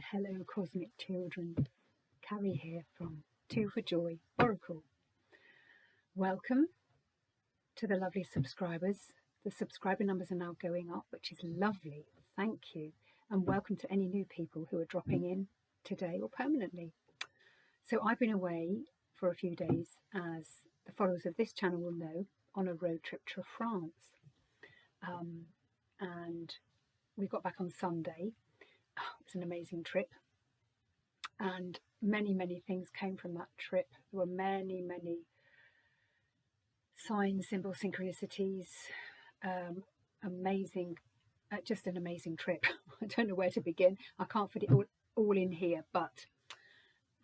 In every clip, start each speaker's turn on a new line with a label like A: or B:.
A: Hello cosmic children, Carie here from Two for Joy Oracle. Welcome to the lovely subscribers. The subscriber numbers are now going up, which is lovely, thank you, and welcome to any new people who are dropping in today or permanently. So I've been away for a few days, as the followers of this channel will know, on a road trip to France, and we got back on Sunday. It was an amazing trip, and many things came from that trip. There were many signs, symbols, synchronicities, amazing, just an amazing trip. I don't know where to begin. I can't fit it all in here, but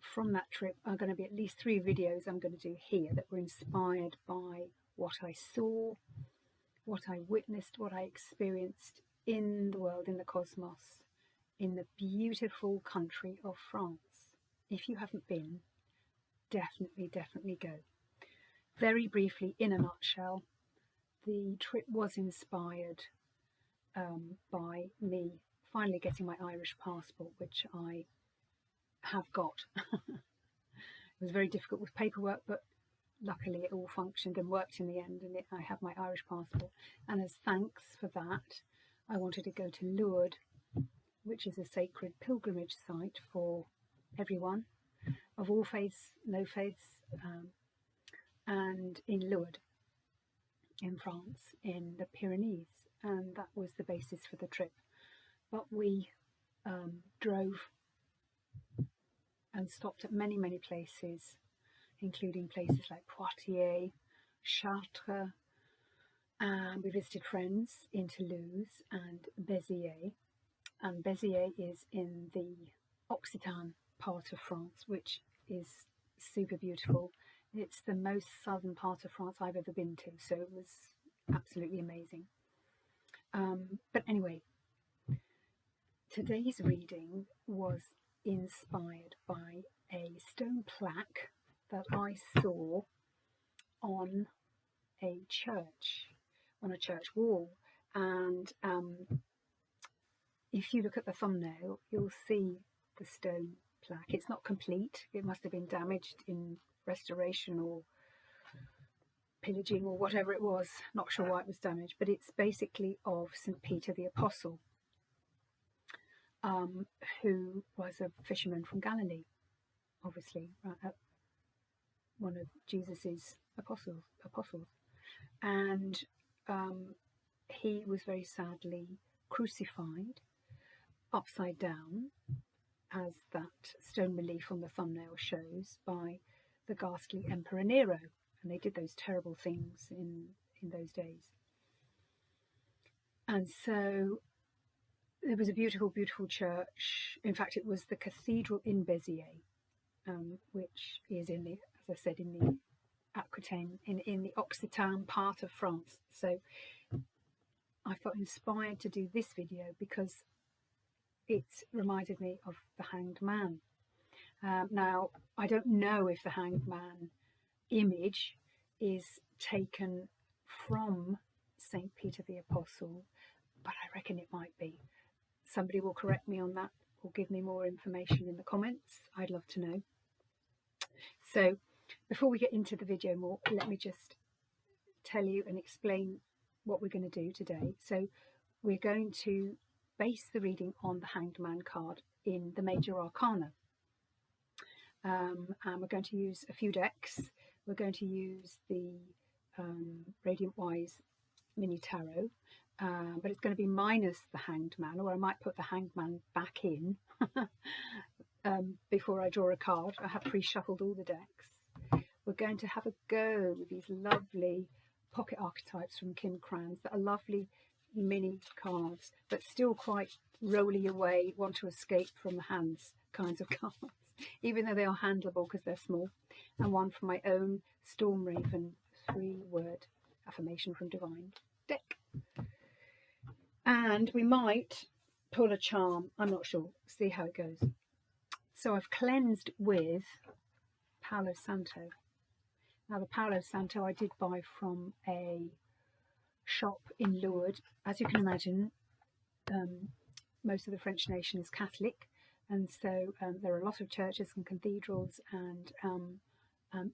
A: from that trip are going to be at least 3 videos I'm going to do here that were inspired by what I saw, what I witnessed, what I experienced in the world, in the cosmos, in the beautiful country of France. If you haven't been, definitely go. Very briefly, in a nutshell, the trip was inspired by me finally getting my Irish passport, which I have got. It was very difficult with paperwork, but luckily it all functioned and worked in the end, and I have my Irish passport. And as thanks for that, I wanted to go to Lourdes, which is a sacred pilgrimage site for everyone of all faiths, no faiths, and in Lourdes in France, in the Pyrenees, and that was the basis for the trip. But we drove and stopped at many places, including places like Poitiers, Chartres, and we visited friends in Toulouse and Béziers. And Béziers is in the Occitan part of France, which is super beautiful. It's the most southern part of France I've ever been to, so it was absolutely amazing. But anyway, today's reading was inspired by a stone plaque that I saw on a church wall, and if you look at the thumbnail, you'll see the stone plaque. It's not complete. It must have been damaged in restoration or pillaging or whatever it was. Not sure why it was damaged, but it's basically of St. Peter the Apostle, who was a fisherman from Galilee, obviously, one of Jesus's apostles. And he was very sadly crucified upside down, as that stone relief on the thumbnail shows, by the ghastly Emperor Nero. And they did those terrible things in those days. And so there was a beautiful church. In fact, it was the Cathedral in Béziers, which is in the, as I said, in the Aquitaine, in the Occitan part of France. So I felt inspired to do this video because it reminded me of the Hanged Man. Now, I don't know if the Hanged Man image is taken from St. Peter the Apostle, but I reckon it might be. Somebody will correct me on that or give me more information in the comments. I'd love to know. So before we get into the video more, let me just tell you and explain what we're going to do today. So we're going to base the reading on the Hanged Man card in the Major Arcana, and we're going to use a few decks. We're going to use the Radiant Wise Mini Tarot, but it's going to be minus the Hanged Man, or I might put the Hanged Man back in before I draw a card. I have pre-shuffled all the decks. We're going to have a go with these lovely pocket archetypes from Krans that are lovely mini cards, but still quite rolly away, want to escape from the hands kinds of cards, even though they are handleable because they're small. And one from my own Storm Raven 3-word affirmation from Divine deck. And we might pull a charm, I'm not sure, see how it goes. So I've cleansed with Palo Santo. Now the Palo Santo I did buy from a shop in Lourdes. As you can imagine, most of the French nation is Catholic, And so there are a lot of churches and cathedrals and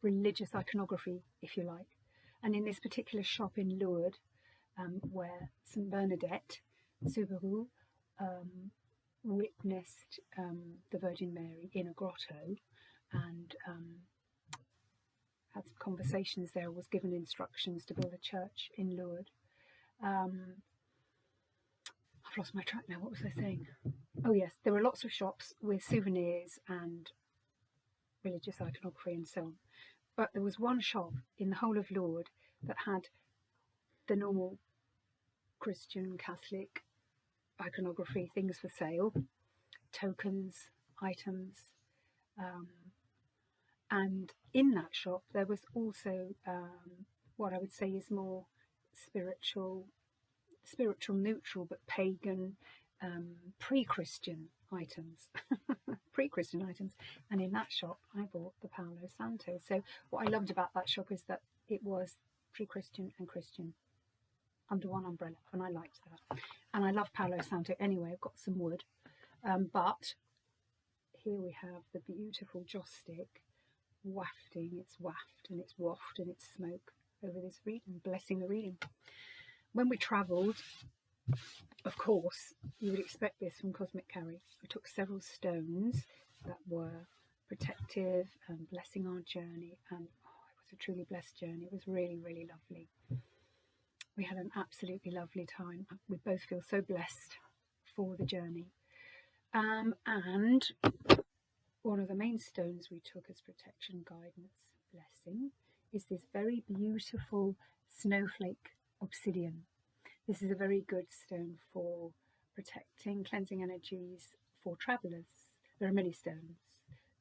A: religious iconography, if you like. And in this particular shop in Lourdes, where St Bernadette Soubirous witnessed the Virgin Mary in a grotto and had some conversations there, was given instructions to build a church in Lourdes. I've lost my track now. What was I saying? Oh yes, there were lots of shops with souvenirs and religious iconography and so on. But there was one shop in the whole of Lourdes that had the normal Christian, Catholic iconography, things for sale, tokens, items. And in that shop there was also what I would say is more spiritual neutral but pagan, pre-Christian items. Pre-Christian items. And in that shop I bought the Palo Santo. So what I loved about that shop is that it was pre-Christian and Christian under one umbrella, and I liked that. And I love Palo Santo anyway. I've got some wood, but here we have the beautiful joss stick wafting its waft and its waft and its smoke over this reading, blessing the reading. When we travelled, of course, you would expect this from Comsic Carie. We took several stones that were protective and blessing our journey, and it was a truly blessed journey. It was really, really lovely. We had an absolutely lovely time. We both feel so blessed for the journey. And one of the main stones we took as protection, guidance, blessing is this very beautiful snowflake obsidian. This is a very good stone for protecting, cleansing energies for travellers. There are many stones.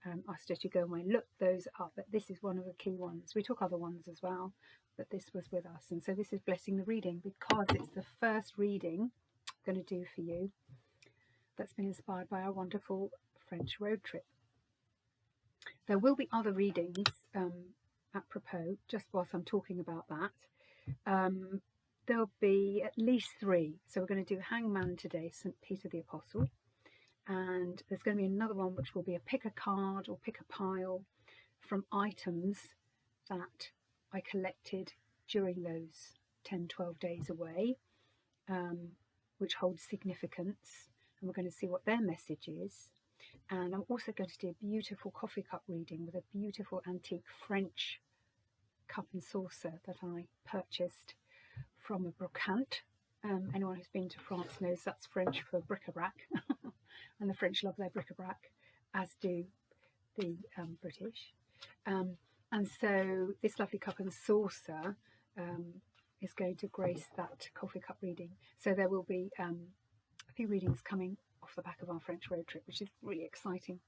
A: I suggest you go and look those up, but this is one of the key ones. We took other ones as well, but this was with us. And so this is blessing the reading because it's the first reading I'm going to do for you that's been inspired by our wonderful French road trip. There will be other readings apropos, just whilst I'm talking about that. There'll be at least 3. So we're going to do Hangman today, St Peter the Apostle. And there's going to be another one which will be a pick a card or pick a pile from items that I collected during those 10-12 days away, which hold significance, and we're going to see what their message is. And I'm also going to do a beautiful coffee cup reading with a beautiful antique French cup and saucer that I purchased from a brocante. Anyone who's been to France knows that's French for bric-a-brac. And the French love their bric-a-brac, as do the British. And so this lovely cup and saucer is going to grace that coffee cup reading. So there will be a few readings coming off the back of our French road trip, which is really exciting.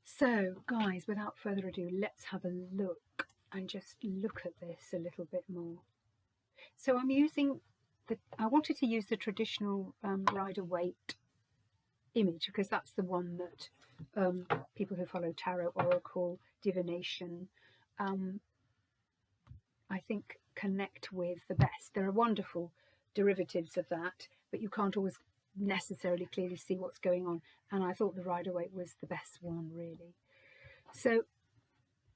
A: So guys, without further ado, let's have a look and just look at this a little bit more. So I'm using I wanted to use the traditional Rider-Waite image because that's the one that people who follow tarot, oracle, divination, I think connect with the best. There are wonderful derivatives of that, but you can't always necessarily clearly see what's going on. And I thought the Rider-Waite was the best one, really. So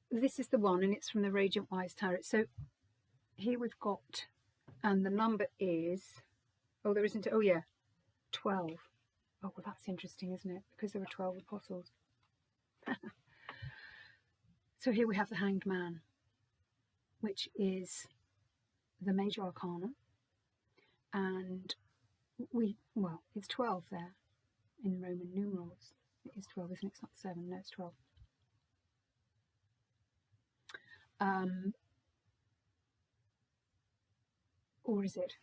A: this is the one, and it's from the Radiant Wise Tarot. So here we've got, and the number is, oh, there isn't, oh yeah, 12. Oh, well, that's interesting, isn't it? Because there were 12 apostles. So here we have the Hanged Man, which is the major arcana. And well, it's 12 there in Roman numerals. It is 12, isn't it? It's not 7, no, it's 12. Or is it?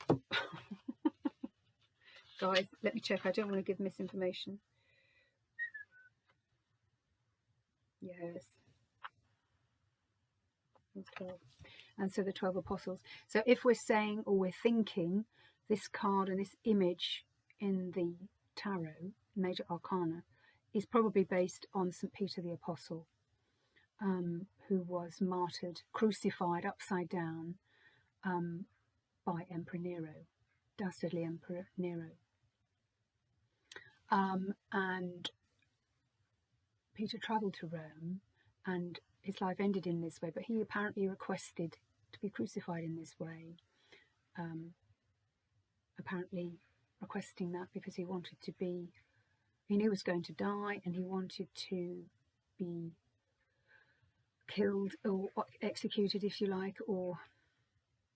A: Guys, let me check. I don't want to give misinformation. Yes. It's 12. And so the 12 apostles. So if we're saying or we're thinking this card and this image in the tarot, major arcana, is probably based on St Peter the Apostle, who was martyred, crucified upside down by Emperor Nero, dastardly Emperor Nero. And Peter travelled to Rome, and his life ended in this way, but he apparently requested to be crucified in this way, apparently requesting that because he wanted to be, he knew he was going to die, and he wanted to be killed or executed, if you like, or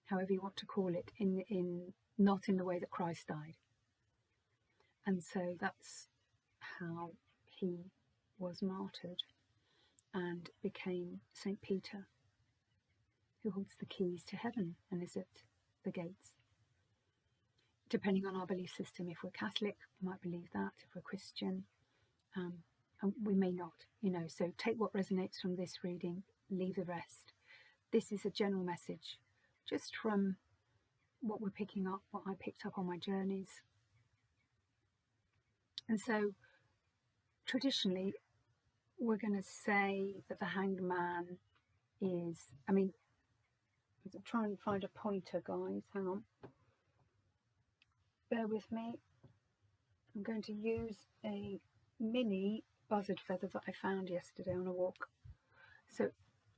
A: however you want to call it, in not in the way that Christ died. And so that's how he was martyred and became St. Peter, who holds the keys to heaven and is at the gates. Depending on our belief system, if we're Catholic, we might believe that. If we're Christian, and we may not, so take what resonates from this reading, leave the rest. This is a general message, just from what we're picking up, what I picked up on my journeys. And so, traditionally, we're going to say that the Hanged Man is, I'm trying to find a pointer, guys, hang on. Bear with me. I'm going to use a mini buzzard feather that I found yesterday on a walk. So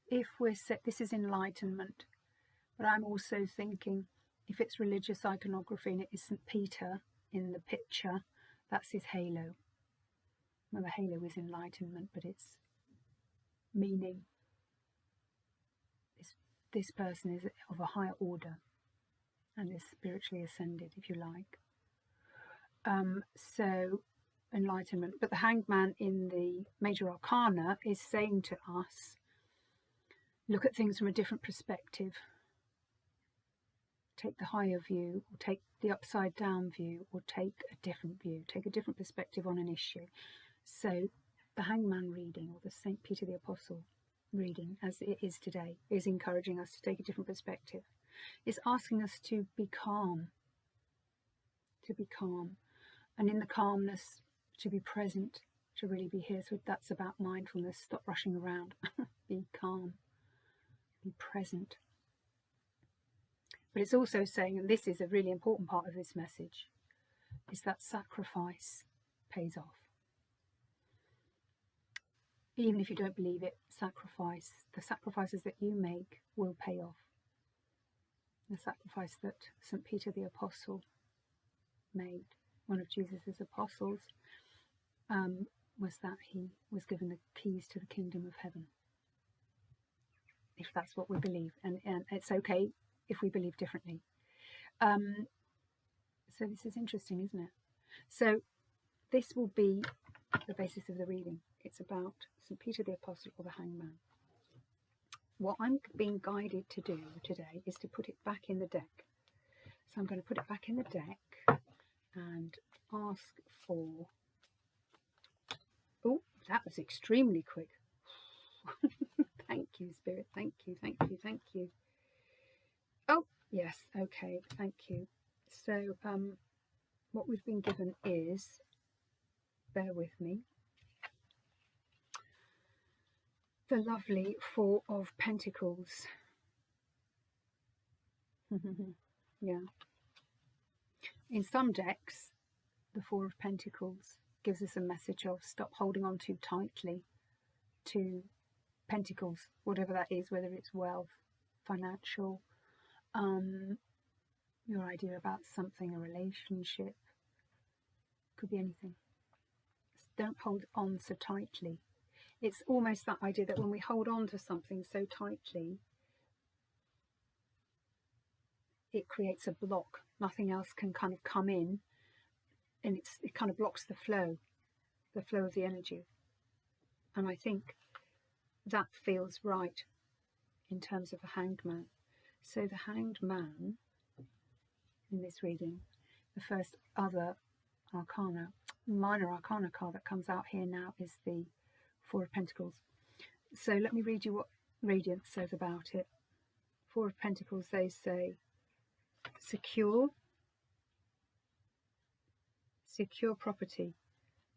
A: if we're set, this is enlightenment, but I'm also thinking if it's religious iconography and it is St. Peter in the picture, that's his halo. Well, the halo is enlightenment, but it's meaning this person is of a higher order and is spiritually ascended, if you like. So enlightenment. But the Hanged Man in the Major Arcana is saying to us, look at things from a different perspective. Take the higher view, or take the upside down view, or take a different view, take a different perspective on an issue. So the Hanged Man reading, or the St. Peter the Apostle reading, as it is today, is encouraging us to take a different perspective. It's asking us to be calm, and in the calmness, to be present, to really be here. So that's about mindfulness. Stop rushing around. Be calm, be present. But it's also saying, and this is a really important part of this message, is that sacrifice pays off. Even if you don't believe it, the sacrifices that you make will pay off. The sacrifice that St. Peter the Apostle made, one of Jesus' apostles, was that he was given the keys to the kingdom of heaven. If that's what we believe, and it's okay if we believe differently. So this is interesting, isn't it? So this will be the basis of the reading. It's about St. Peter the Apostle, or the Hanged Man. What I'm being guided to do today is to put it back in the deck. So I'm going to put it back in the deck and ask for... Oh, that was extremely quick. Thank you, Spirit. Thank you, thank you, thank you. Oh, yes, okay, thank you. So what we've been given is, bear with me, the lovely Four of Pentacles. Yeah. In some decks, the Four of Pentacles gives us a message of stop holding on too tightly to pentacles, whatever that is, whether it's wealth, financial, your idea about something, a relationship, could be anything. Don't hold on so tightly. It's almost that idea that when we hold on to something so tightly, it creates a block. Nothing else can kind of come in, and it kind of blocks the flow of the energy. And I think that feels right in terms of a Hanged Man. So the Hanged Man in this reading, the first other arcana, minor arcana card that comes out here now, is the Four of Pentacles. So let me read you what Radiance says about it. Four of Pentacles, they say, secure property,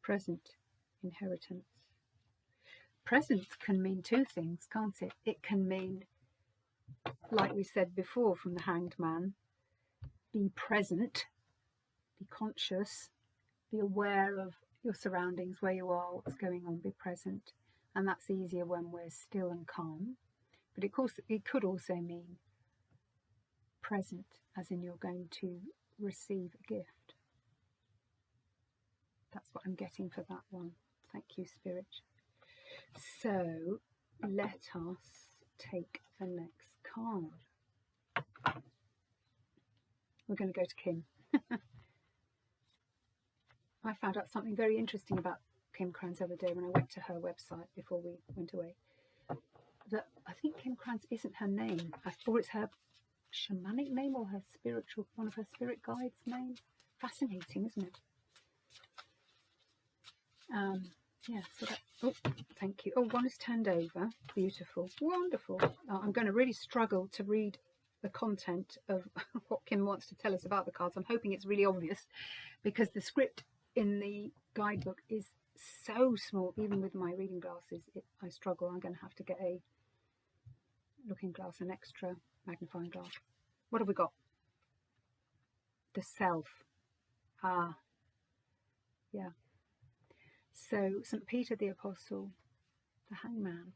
A: present, inheritance. Present can mean two things, can't it? It can mean, like we said before from the Hanged Man, be present, be conscious Be aware of your surroundings, where you are, what's going on, be present. And that's easier when we're still and calm. But of course, it could also mean present, as in you're going to receive a gift. That's what I'm getting for that one. Thank you, Spirit. So let us take the next card. We're going to go to Kim. I found out something very interesting about Kim Krans the other day when I went to her website before we went away. That I think Kim Krans isn't her name. I thought it's her shamanic name or her spiritual, one of her spirit guides' name. Fascinating, isn't it? Yeah, so that, oh, thank you. Oh, one is turned over. Beautiful. Wonderful. I'm going to really struggle to read the content of what Kim wants to tell us about the cards. I'm hoping it's really obvious, because the script in the guidebook is so small. Even with my reading glasses, I struggle. I'm going to have to get a looking glass, an extra magnifying glass. What have we got? The self. Ah, yeah. So St. Peter the Apostle, the hangman,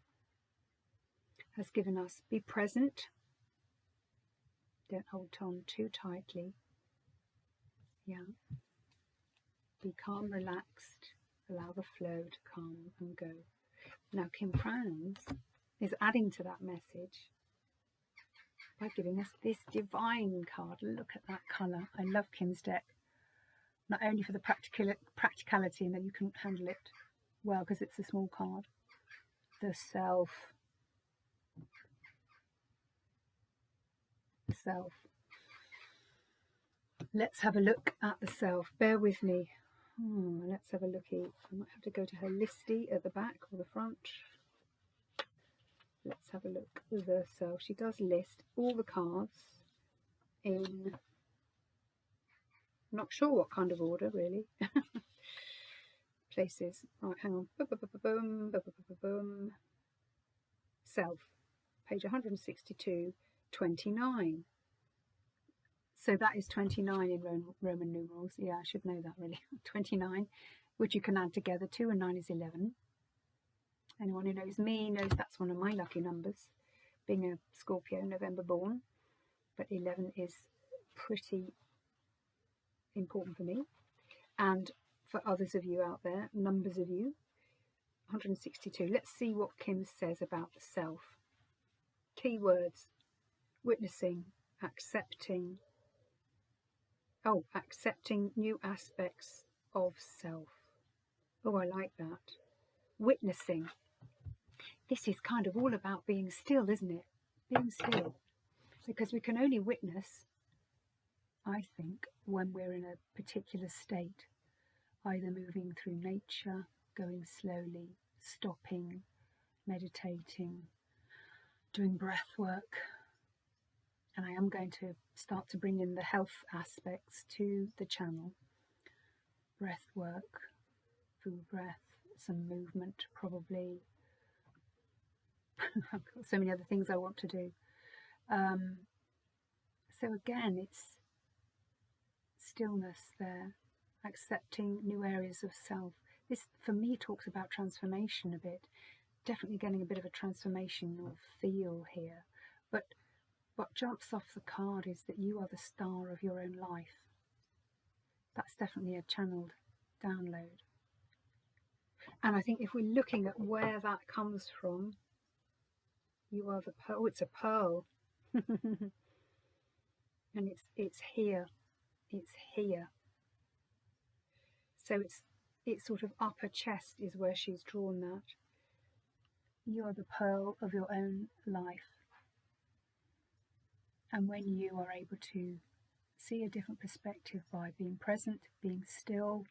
A: has given us, be present, don't hold on too tightly, yeah, be calm, relaxed, allow the flow to come and go. Now Kim Krans is adding to that message by giving us this divine card. Look at that colour. I love Kim's deck. Not only for the practicality and that you can handle it well because it's a small card. The self. The self. Let's have a look at the self. Bear with me. Let's have a looky. I might have to go to her listy at the back or the front. Let's have a look. The self. She does list all the cards in... Not sure what kind of order, really. Places. Right, hang on. Self. Page 162, 29. So that is 29 in Roman numerals. Yeah, I should know that, really. 29, which you can add together. 2 and 9 is 11. Anyone who knows me knows that's one of my lucky numbers, being a Scorpio, November born. But 11 is pretty important for me, and for others of you out there, numbers of you. 162. Let's see what Kim says about the self. Keywords: witnessing, accepting. Oh, accepting new aspects of self. Oh, I like that. Witnessing. This is kind of all about being still, isn't it? Being still. Because we can only witness, I think, when we're in a particular state, either moving through nature, going slowly, stopping, meditating, doing breath work. And I am going to start to bring in the health aspects to the channel. Breath work, full breath, some movement probably. I've got so many other things I want to do. So again, it's stillness there, accepting new areas of self. This, for me, talks about transformation a bit. Definitely getting a bit of a transformational feel here. But what jumps off the card is that you are the star of your own life. That's definitely a channeled download. And I think if we're looking at where that comes from, you are the pearl. Oh, it's a pearl. And it's here. It's here. So it's sort of upper chest is where she's drawn that. You are the pearl of your own life. And when you are able to see a different perspective by being present, being still,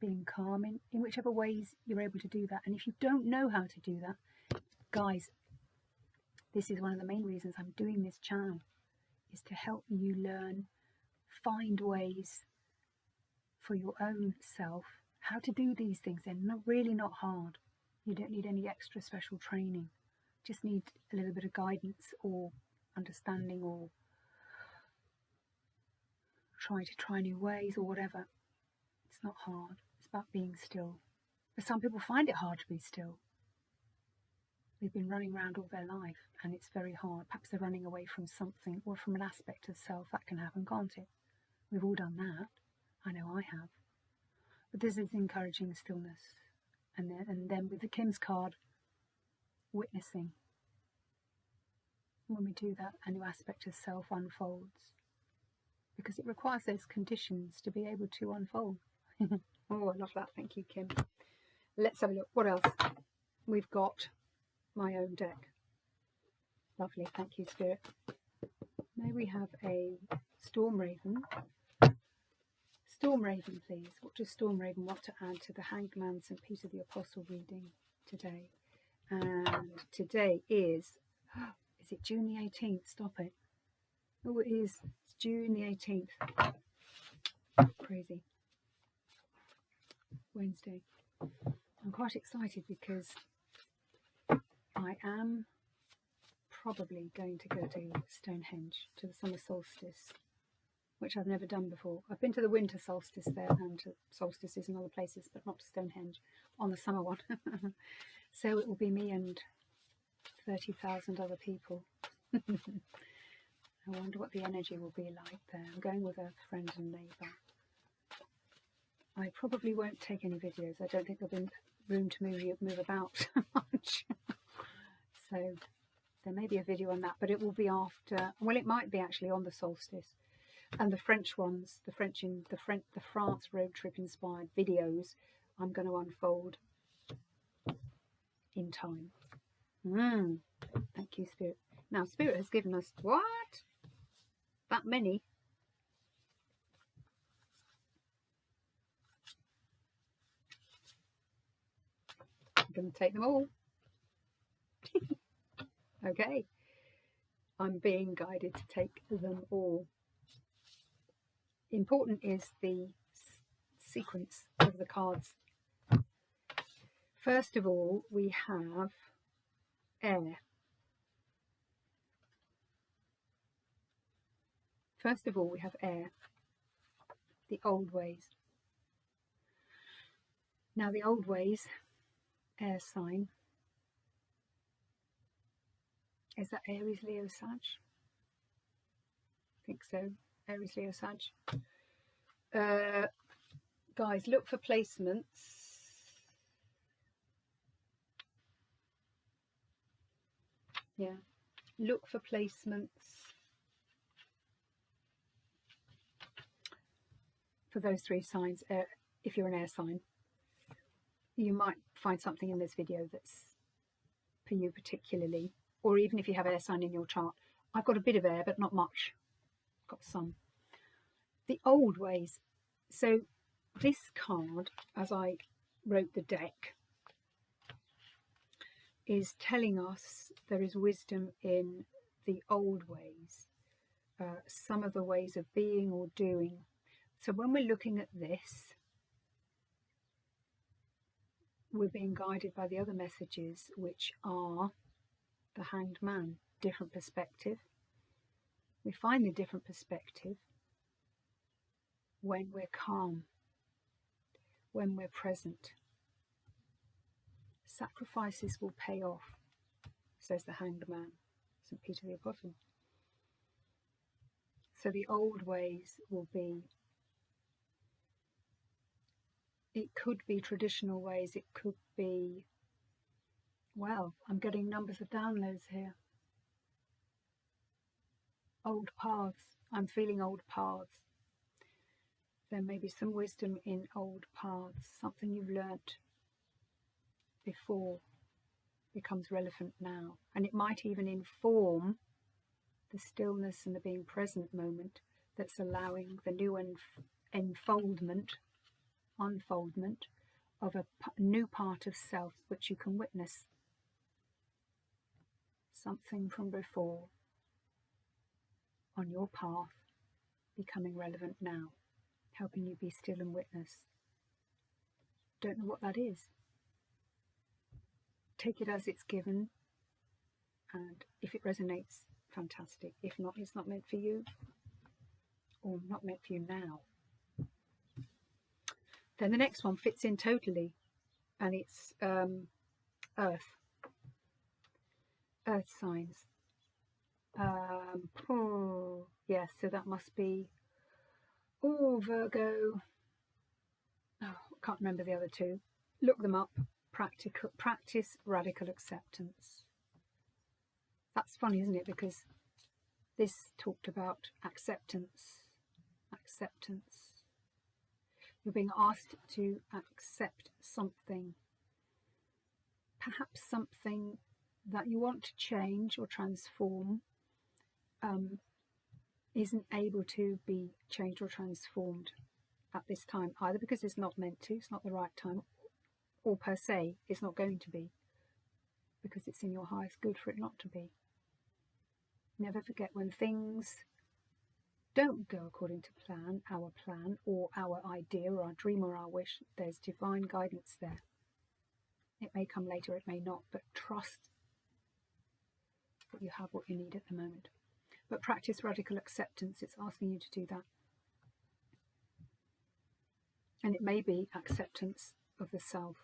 A: being calm, in whichever ways you're able to do that. And if you don't know how to do that, guys, this is one of the main reasons I'm doing this channel, is to help you learn, find ways for your own self, how to do these things. They're really not hard. You don't need any extra special training. Just need a little bit of guidance or understanding, or try new ways or whatever. It's It's not hard. It's about being still. But some people find it hard to be still. They've been running around all their life and it's very hard. Perhaps they're running away from something or from an aspect of self. That can happen, can't it? We've all done that. I know I have. But this is encouraging stillness. And then with the Kim's card, witnessing. When we do that, a new aspect of self unfolds. Because it requires those conditions to be able to unfold. Oh, I love that. Thank you, Kim. Let's have a look. What else? We've got my own deck. Lovely. Thank you, Spirit. May we have a Storm Raven? Storm Raven, please. What does Storm Raven want to add to the Hanged Man St. Peter the Apostle reading today? And today is it June the 18th? Stop it. Oh, it is. It's June the 18th. Crazy. Wednesday. I'm quite excited because I am probably going to go to Stonehenge, to the summer solstice, which I've never done before. I've been to the winter solstice there and to solstices in other places, but not to Stonehenge on the summer one. So it will be me and 30,000 other people. I wonder what the energy will be like there. I'm going with a friend and neighbour. I probably won't take any videos. I don't think there'll be room to move about so much. So there may be a video on that, but it will be after, well, it might be actually on the solstice. And the French ones, the France road trip inspired videos, I'm going to unfold in time. Thank you, Spirit. Now, Spirit has given us what? That many? I'm going to take them all. Okay. I'm being guided to take them all. Important is the sequence of the cards. First of all, we have air. First of all, we have air, the old ways. Now, the old ways, air sign. Is that Aries, Leo, Sag? I think so. Aries, Leo, Sag. Guys, look for placements. Yeah. Look for placements for those three signs. If you're an air sign, you might find something in this video that's for you particularly. Or even if you have air sign in your chart. I've got a bit of air, but not much. Got some. The old ways. So this card, as I wrote the deck, is telling us there is wisdom in the old ways. Some of the ways of being or doing. So when we're looking at this, we're being guided by the other messages, which are the Hanged Man, different perspective. We find the different perspective when we're calm, when we're present. Sacrifices will pay off, says the Hanged Man, St. Peter the Apostle. So the old ways will be, it could be traditional ways, it could be, well, I'm getting numbers of downloads here. Old paths. I'm feeling old paths. There may be some wisdom in old paths. Something you've learnt before becomes relevant now. And it might even inform the stillness and the being present moment that's allowing the new unfoldment of a new part of self which you can witness. Something from before on your path becoming relevant now, helping you be still and witness. Don't know what that is. Take it as it's given, and if it resonates, fantastic. If not, it's not meant for you, or not meant for you now. Then the next one fits in totally, and it's earth signs. Yes, so that must be Virgo. Oh, I can't remember the other two. Look them up. Practice radical acceptance. That's funny, isn't it? Because this talked about acceptance. You're being asked to accept something, perhaps something that you want to change or transform isn't able to be changed or transformed at this time, either because it's not meant to, it's not the right time, or per se it's not going to be, because it's in your highest good for it not to be. Never forget, when things don't go according to our plan or our idea or our dream or our wish, there's divine guidance there. It may come later, it may not, but trust that you have what you need at the moment. But practice radical acceptance. It's asking you to do that. And it may be acceptance of the self,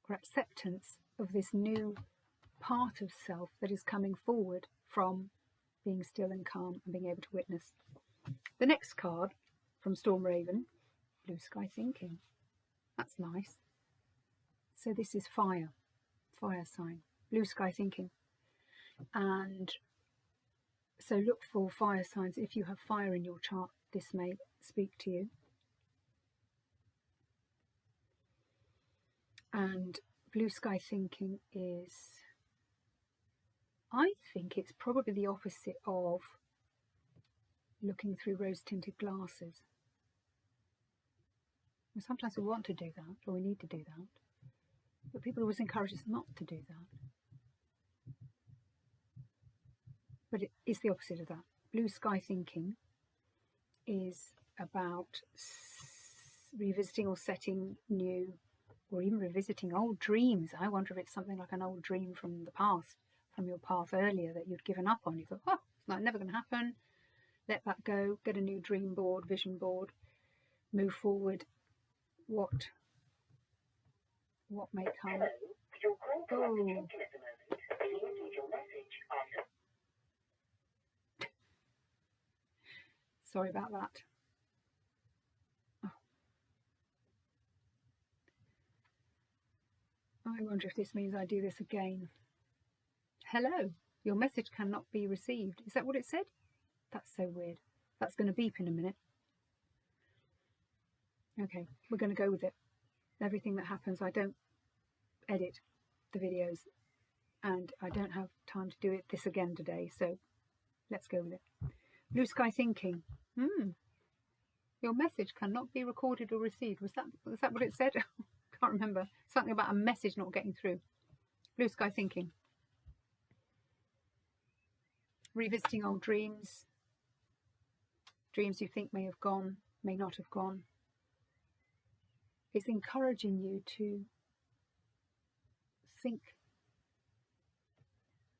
A: or acceptance of this new part of self that is coming forward from being still and calm and being able to witness. The next card from Storm Raven, Blue Sky Thinking. That's nice. So this is fire sign, Blue Sky Thinking. And so look for fire signs. If you have fire in your chart, this may speak to you. And Blue Sky Thinking is, I think it's probably the opposite of looking through rose-tinted glasses. And sometimes we want to do that, or we need to do that, but people always encourage us not to do that. But it is the opposite of that. Blue Sky Thinking is about revisiting or setting new, or even revisiting old dreams. I wonder if it's something like an old dream from the past, from your path earlier that you'd given up on. You thought, oh, it's never going to happen. Let that go. Get a new dream board, vision board. Move forward. What may come? Oh. Sorry about that. Oh. I wonder if this means I do this again. Hello, your message cannot be received. Is that what it said? That's so weird. That's going to beep in a minute. Okay, we're going to go with it. Everything that happens, I don't edit the videos, and I don't have time to do this again today, so let's go with it. Blue Sky Thinking. Your message cannot be recorded or received. Was that what it said? Can't remember. Something about a message not getting through. Blue Sky Thinking. Revisiting old dreams. Dreams you think may have gone, may not have gone. It's encouraging you to think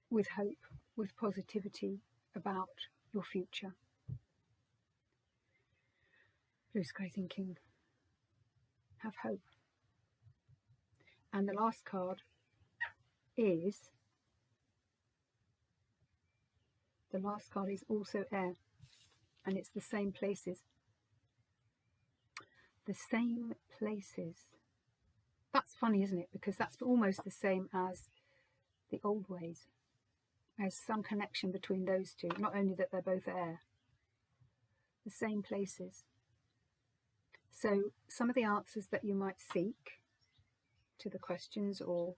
A: with hope, with positivity about your future. Blue Sky Thinking. Have hope. And the last card is, also air, and it's the same places. The same places. That's funny, isn't it? Because that's almost the same as the old ways. There's some connection between those two, not only that they're both air. The same places. So some of the answers that you might seek to the questions, or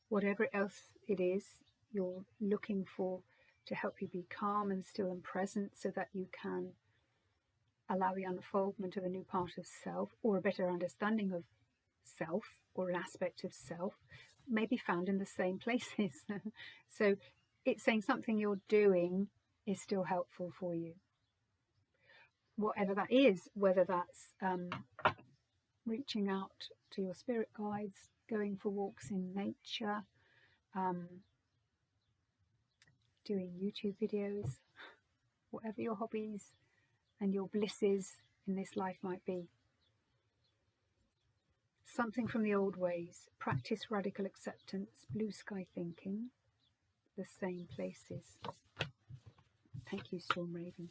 A: whatever else it is you're looking for to help you be calm and still and present, so that you can allow the unfoldment of a new part of self, or a better understanding of self, or an aspect of self, may be found in the same places. So it's saying something you're doing is still helpful for you. Whatever that is, whether that's reaching out to your spirit guides, going for walks in nature, doing YouTube videos, whatever your hobbies and your blisses in this life might be. something from the old ways, practice radical acceptance, blue sky thinking, the same places. Thank you, Storm Raven.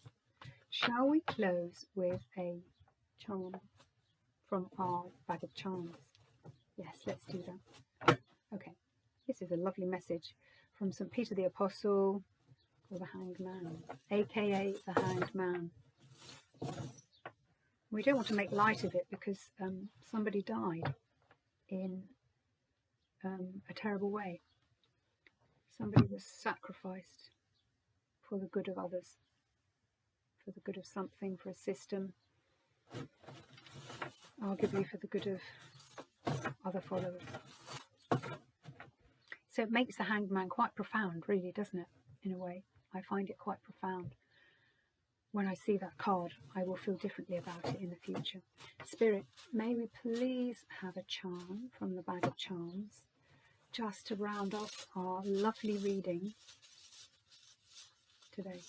A: Shall we close with a charm from our bag of charms? Yes, let's do that. Okay, this is a lovely message from St. Peter the Apostle, or the Hanged Man, aka the Hanged Man. We don't want to make light of it because somebody died in a terrible way. Somebody was sacrificed for the good of others, for the good of something, for a system, arguably for the good of other followers. So it makes the Hanged Man quite profound, really, doesn't it? In a way, I find it quite profound. When I see that card, I will feel differently about it in the future. Spirit, may we please have a charm from the bag of charms, just to round off our lovely reading today.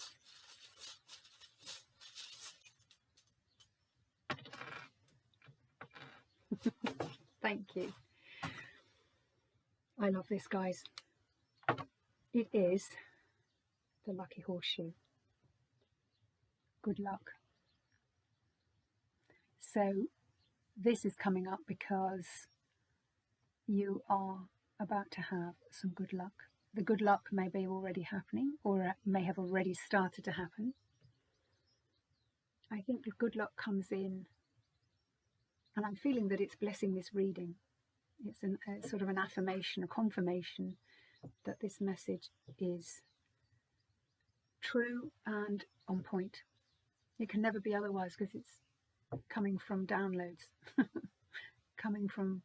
A: Thank you. I love this, guys. It is the Lucky Horseshoe. Good luck. So this is coming up because you are about to have some good luck. The good luck may be already happening, or it may have already started to happen. I think the good luck comes in, and I'm feeling that it's blessing this reading. It's a sort of an affirmation, a confirmation that this message is true and on point. It can never be otherwise because it's coming from downloads, coming from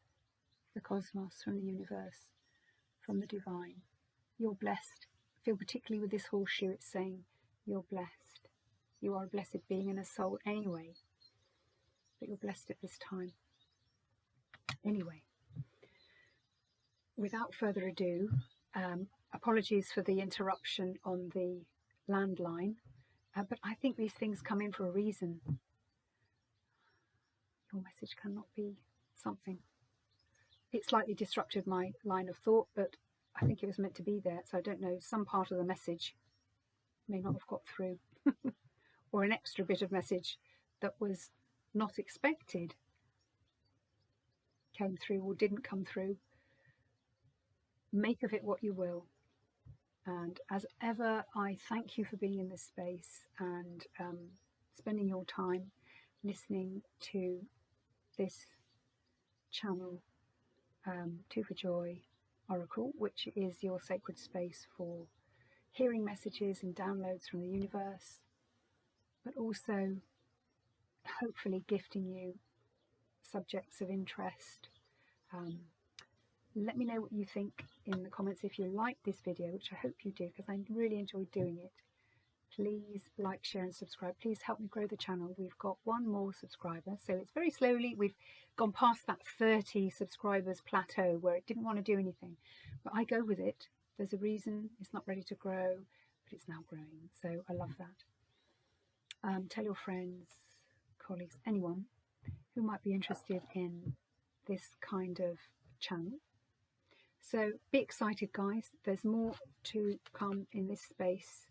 A: the cosmos, from the universe, from the divine. You're blessed. I feel particularly with this horseshoe, it's saying you're blessed. You are a blessed being and a soul anyway, but you're blessed at this time. Anyway, without further ado, apologies for the interruption on the landline. But I think these things come in for a reason. Your message cannot be something. It slightly disrupted my line of thought, but I think it was meant to be there. So I don't know, some part of the message may not have got through. Or an extra bit of message that was not expected came through or didn't come through. Make of it what you will. And as ever, I thank you for being in this space and spending your time listening to this channel, Two for Joy Oracle, which is your sacred space for hearing messages and downloads from the universe, but also hopefully gifting you subjects of interest. Let me know what you think in the comments if you like this video, which I hope you do because I really enjoyed doing it. Please like, share and subscribe. Please help me grow the channel. We've got one more subscriber, so it's very slowly. We've gone past that 30 subscribers plateau where it didn't want to do anything, but I go with it. There's a reason. It's not ready to grow, but it's now growing, so I love that. Tell your friends, colleagues, anyone who might be interested in this kind of channel. So be excited, guys. There's more to come in this space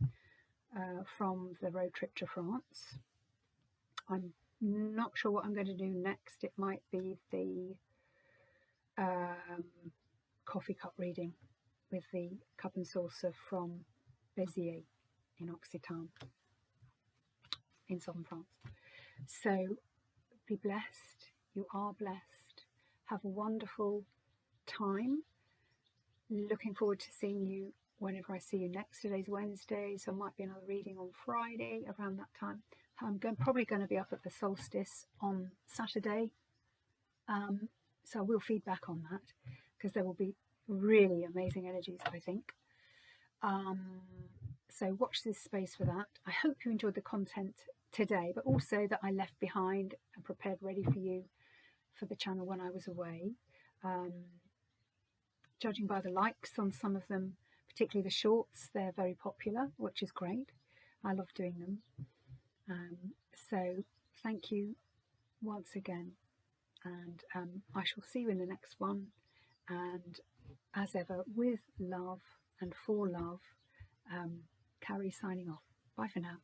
A: from the road trip to France. I'm not sure what I'm going to do next. It might be the coffee cup reading with the cup and saucer from Béziers in Occitan in southern France. So be blessed. You are blessed. Have a wonderful time. Looking forward to seeing you whenever I see you next. Today's Wednesday, so might be another reading on Friday around that time. I'm probably going to be up at the solstice on Saturday, so I will feed back on that because there will be really amazing energies, I think. So watch this space for that. I hope you enjoyed the content today, but also that I left behind and prepared ready for you for the channel when I was away. Judging by the likes on some of them, particularly the shorts, they're very popular, which is great. I love doing them. So thank you once again. and I shall see you in the next one. And as ever, with love and for love, Carie signing off. Bye for now.